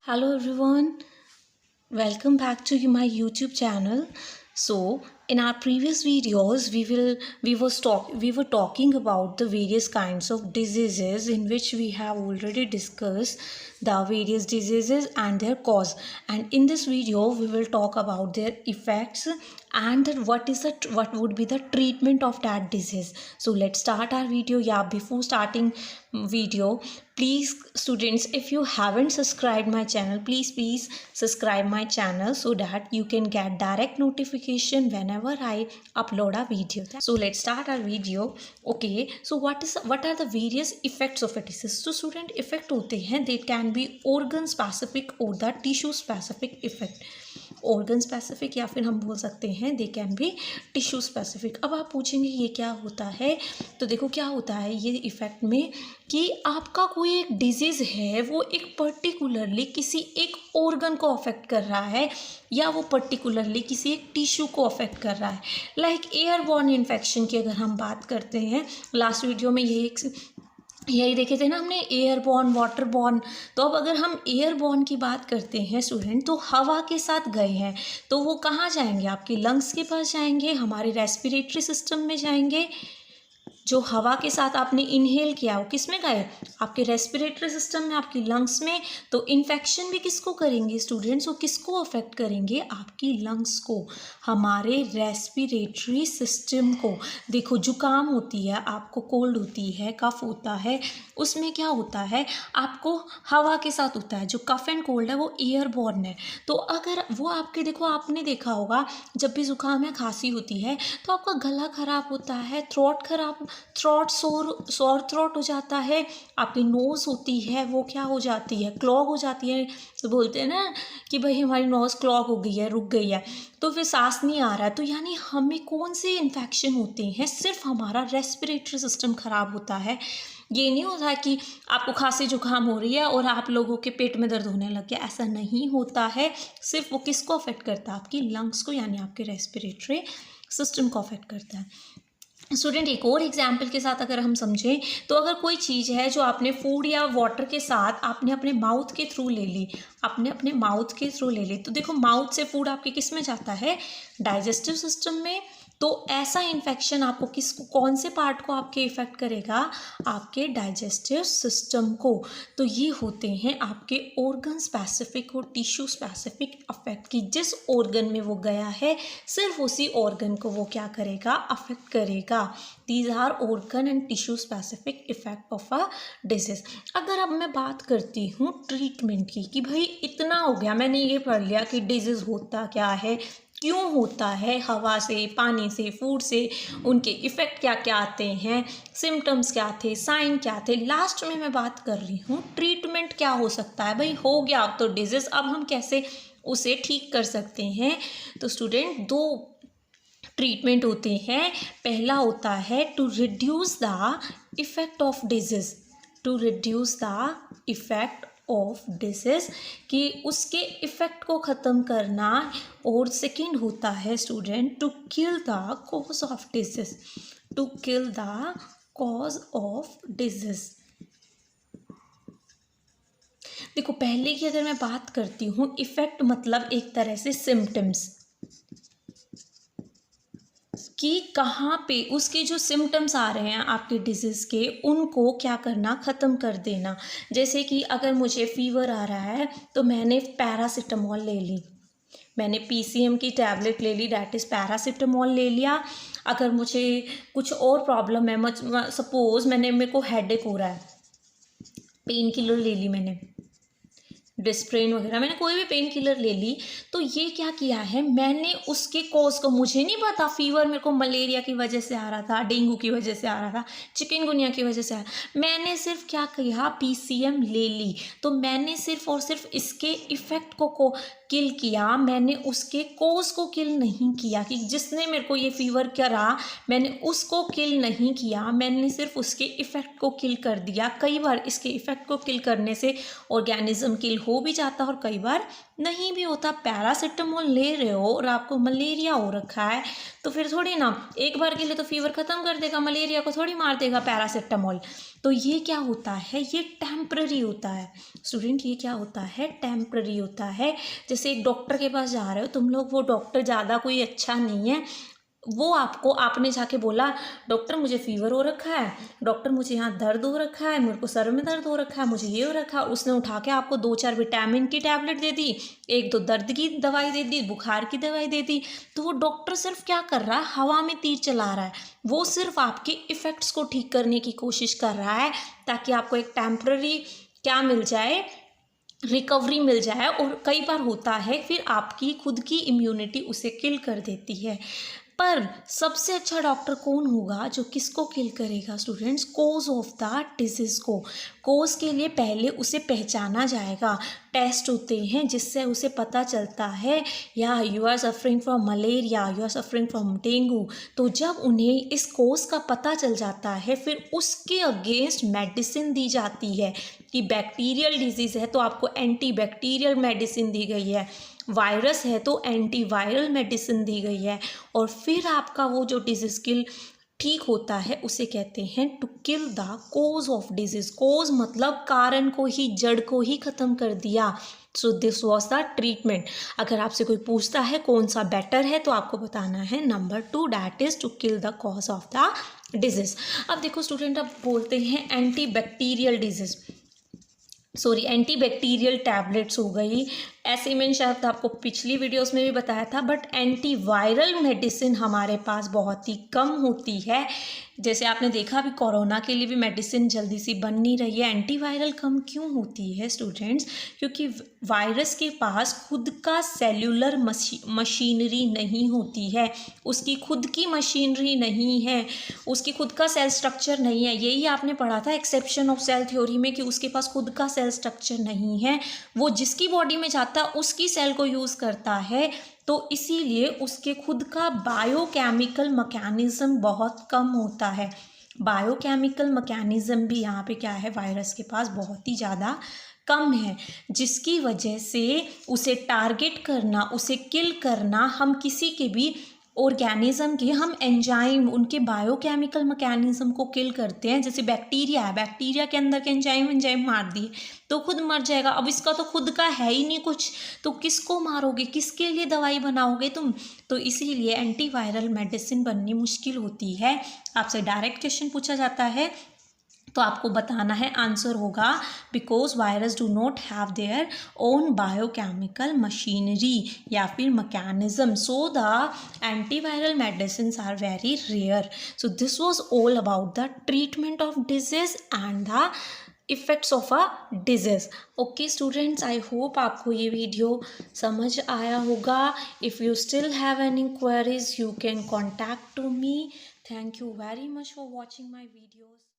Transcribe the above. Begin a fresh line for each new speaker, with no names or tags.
Hello everyone, welcome back to my YouTube channel. So in our previous videos we were talking about the various kinds of diseases in which we have already discussed the various diseases and their cause, and in this video we will talk about their effects and what would be the treatment of that disease. So let's start our video. Yeah, before starting video, please students, if you haven't subscribed my channel, please subscribe my channel so that you can get direct notification whenever I upload a video. So let's start our video. Okay, so what are the various effects of a disease? So student, effect होते हैं, they can be organ specific or the tissue specific effect. Organ specific या फिर हम बोल सकते हैं they can be tissue specific. अब आप पूछेंगे ये क्या होता है, तो देखो क्या होता है ये इफ़ेक्ट में कि आपका कोई एक डिजीज़ है वो एक पर्टिकुलरली किसी एक ऑर्गन को अफेक्ट कर रहा है या वो पर्टिकुलरली किसी एक टिश्यू को अफेक्ट कर रहा है. लाइक एयरबॉर्न इन्फेक्शन की अगर हम बात करते हैं, लास्ट वीडियो में यही देखे थे ना हमने, एयरबॉर्न वाटरबॉर्न. तो अब अगर हम एयरबॉर्न की बात करते हैं स्टूडेंट, तो हवा के साथ गए हैं तो वो कहाँ जाएंगे? आपके लंग्स के पास जाएंगे, हमारे रेस्पिरेटरी सिस्टम में जाएंगे. जो हवा के साथ आपने इनहेल किया वो किस में गए? आपके रेस्पिरेटरी सिस्टम में, आपकी लंग्स में. तो इन्फेक्शन भी किसको करेंगे स्टूडेंट्स? वो किसको अफेक्ट करेंगे? आपकी लंग्स को, हमारे रेस्पिरेटरी सिस्टम को. देखो जुकाम होती है, आपको कोल्ड होती है, कफ होता है, उसमें क्या होता है? आपको हवा के साथ होता है. जो कफ एंड कोल्ड है वो एयरबॉर्न है. तो अगर वो आपके, देखो आपने देखा होगा जब भी जुकाम या खांसी होती है तो आपका गला खराब होता है, थ्रोट सोर थ्रोट हो जाता है, आपकी नोज़ होती है वो क्या हो जाती है? क्लॉग हो जाती है. तो बोलते हैं ना कि भाई हमारी नोज़ क्लॉग हो गई है, रुक गई है, तो फिर सांस नहीं आ रहा है. तो यानी हमें कौन से इन्फेक्शन होते हैं? सिर्फ हमारा रेस्पिरेटरी सिस्टम ख़राब होता है. ये नहीं होता कि आपको खांसी जुकाम हो रही है और आप लोगों के पेट में दर्द होने लग गया, ऐसा नहीं होता है. सिर्फ वो किसको अफेक्ट करता है? आपकी लंग्स को, यानी आपके रेस्पिरेटरी सिस्टम को अफेक्ट करता है. स्टूडेंट, एक और एग्जाम्पल के साथ अगर हम समझें, तो अगर कोई चीज़ है जो आपने फूड या वाटर के साथ आपने अपने माउथ के थ्रू ले ली, अपने माउथ के थ्रू ले ली, तो देखो माउथ से फूड आपके किस में जाता है? डाइजेस्टिव सिस्टम में. तो ऐसा इन्फेक्शन आपको कौन से पार्ट को आपके इफ़ेक्ट करेगा? आपके डाइजेस्टिव सिस्टम को. तो ये होते हैं आपके ऑर्गन स्पेसिफिक और टिश्यू स्पेसिफिक अफेक्ट, की जिस ऑर्गन में वो गया है सिर्फ उसी ऑर्गन को वो क्या करेगा? अफेक्ट करेगा. These are organ and tissue specific effect of a disease. अगर अब मैं बात करती हूँ ट्रीटमेंट की, कि भाई इतना हो गया, मैंने ये पढ़ लिया कि डिजीज़ होता क्या है, क्यों होता है, हवा से, पानी से, फूड से, उनके इफ़ेक्ट क्या क्या आते हैं, सिम्टम्स क्या थे, साइन क्या थे. लास्ट में मैं बात कर रही हूँ ट्रीटमेंट क्या हो सकता है. भाई हो गया अब तो डिजीज़, अब हम कैसे उसे ठीक कर सकते हैं? तो स्टूडेंट, दो ट्रीटमेंट होते हैं. पहला होता है to reduce the effect of disease, to reduce the effect of disease, कि उसके इफ़ेक्ट को ख़त्म करना. और सेकंड होता है student to kill the cause of disease, to kill the cause of disease. देखो पहले की अगर मैं बात करती हूँ, इफ़ेक्ट मतलब एक तरह से सिम्टम्स, कि कहाँ पे उसके जो सिम्टम्स आ रहे हैं आपके डिजीज़ के, उनको क्या करना? ख़त्म कर देना. जैसे कि अगर मुझे फ़ीवर आ रहा है तो मैंने पैरासिटामोल ले ली, मैंने PCM की टैबलेट ले ली, डैट इज़ पैरासिटामोल ले लिया. अगर मुझे कुछ और प्रॉब्लम है, सपोज़ मेरे को हेडेक हो रहा है, पेन किलर ले ली मैंने, डिस्प्रेन वगैरह, मैंने कोई भी पेन किलर ले ली. तो ये क्या किया है? मैंने उसके कॉज को, मुझे नहीं पता फीवर मेरे को मलेरिया की वजह से आ रहा था, डेंगू की वजह से आ रहा था, चिकनगुनिया की वजह से आ रहा, मैंने सिर्फ क्या किया? PCM ले ली. तो मैंने सिर्फ और सिर्फ इसके इफ़ेक्ट को किल किया, मैंने उसके कोज को किल नहीं किया. कि जिसने मेरे को ये फीवर करा मैंने उसको किल नहीं किया, मैंने सिर्फ उसके इफ़ेक्ट को किल कर दिया. कई बार इसके इफ़ेक्ट को किल करने से ऑर्गेनिज्म किल हो भी जाता है और कई बार नहीं भी होता। पैरासिटामोल ले रहे हो और आपको मलेरिया हो रखा है तो फिर थोड़ी ना एक बार के लिए तो फीवर ख़त्म कर देगा, मलेरिया को थोड़ी मार देगा पैरासिटामोल। तो ये क्या होता है, ये टेम्पररी होता है स्टूडेंट, ये क्या होता है, टेम्पररी होता है। जैसे एक डॉक्टर के पास जा रहे हो तुम लोग, वो डॉक्टर ज़्यादा कोई अच्छा नहीं है, वो आपने जाके बोला डॉक्टर मुझे फीवर हो रखा है, डॉक्टर मुझे यहाँ दर्द हो रखा है, मेरे को सर में दर्द हो रखा है, मुझे ये हो रखा है। उसने उठा के आपको 2-4 विटामिन की टैबलेट दे दी, 1-2 दर्द की दवाई दे दी, बुखार की दवाई दे दी। तो वो डॉक्टर सिर्फ क्या कर रहा है, हवा में तीर चला रहा है। वो सिर्फ आपके इफ़ेक्ट्स को ठीक करने की कोशिश कर रहा है ताकि आपको एक टेम्पररी क्या मिल जाए, रिकवरी मिल जाए। और कई बार होता है फिर आपकी खुद की इम्यूनिटी उसे किल कर देती है। पर सबसे अच्छा डॉक्टर कौन होगा जो किसको किल करेगा students, cause of the disease को। कोज के लिए पहले उसे पहचाना जाएगा, टेस्ट होते हैं जिससे उसे पता चलता है या you are suffering from malaria, you are suffering from dengue. तो जब उन्हें इस कोज का पता चल जाता है फिर उसके अगेंस्ट मेडिसिन दी जाती है। कि बैक्टीरियल डिजीज़ है तो आपको एंटीबैक्टीरियल मेडिसिन दी गई है, वायरस है तो एंटीवायरल मेडिसिन दी गई है। और फिर आपका वो जो डिजीज़ किल ठीक होता है उसे कहते हैं to kill the cause of disease. Cause मतलब कारण को ही, जड़ को ही ख़त्म कर दिया। सो दिस वॉज द ट्रीटमेंट। अगर आपसे कोई पूछता है कौन सा बेटर है तो आपको बताना है number 2, that is to kill the cause of the disease. अब देखो स्टूडेंट, अब बोलते हैं antibacterial disease, sorry antibacterial tablets हो गई। ऐसे मैंने शायद आपको पिछली वीडियोस में भी बताया था, बट एंटीवायरल मेडिसिन हमारे पास बहुत ही कम होती है। जैसे आपने देखा अभी कोरोना के लिए भी मेडिसिन जल्दी सी बन नहीं रही है। एंटीवायरल कम क्यों होती है स्टूडेंट्स, क्योंकि वायरस के पास खुद का सेल्यूलर मशीनरी नहीं होती है, उसकी खुद की मशीनरी नहीं है, उसकी खुद का सेल स्ट्रक्चर नहीं है। यही आपने पढ़ा था एक्सेप्शन ऑफ सेल थ्योरी में कि उसके पास खुद का सेल स्ट्रक्चर नहीं है, वो जिसकी बॉडी में जाता उसकी सेल को यूज़ करता है। तो इसीलिए उसके खुद का बायोकेमिकल मैकेनिज्म बहुत कम होता है। बायोकेमिकल मैकेनिज्म भी यहाँ पे क्या है, वायरस के पास बहुत ही ज़्यादा कम है, जिसकी वजह से उसे टारगेट करना, उसे किल करना, हम किसी के भी ऑर्गेनिज्म के हम एंजाइम, उनके बायोकेमिकल मैकेनिज्म को किल करते हैं। जैसे बैक्टीरिया है, बैक्टीरिया के अंदर के एंजाइम मार दिए तो खुद मर जाएगा। अब इसका तो खुद का है ही नहीं कुछ, तो किसको मारोगे, किसके लिए दवाई बनाओगे तुम। तो इसीलिए एंटीवायरल मेडिसिन बननी मुश्किल होती है। आपसे डायरेक्ट क्वेश्चन पूछा जाता है तो आपको बताना है, आंसर होगा because virus do not have their own biochemical machinery या फिर mechanism, so the antiviral medicine are very rare. So this was all about the treatment of disease and the effects of a disease. Okay students, I hope आपको ये video समझ आया होगा। If you still have any queries you can contact to me. Thank you very much for watching my videos.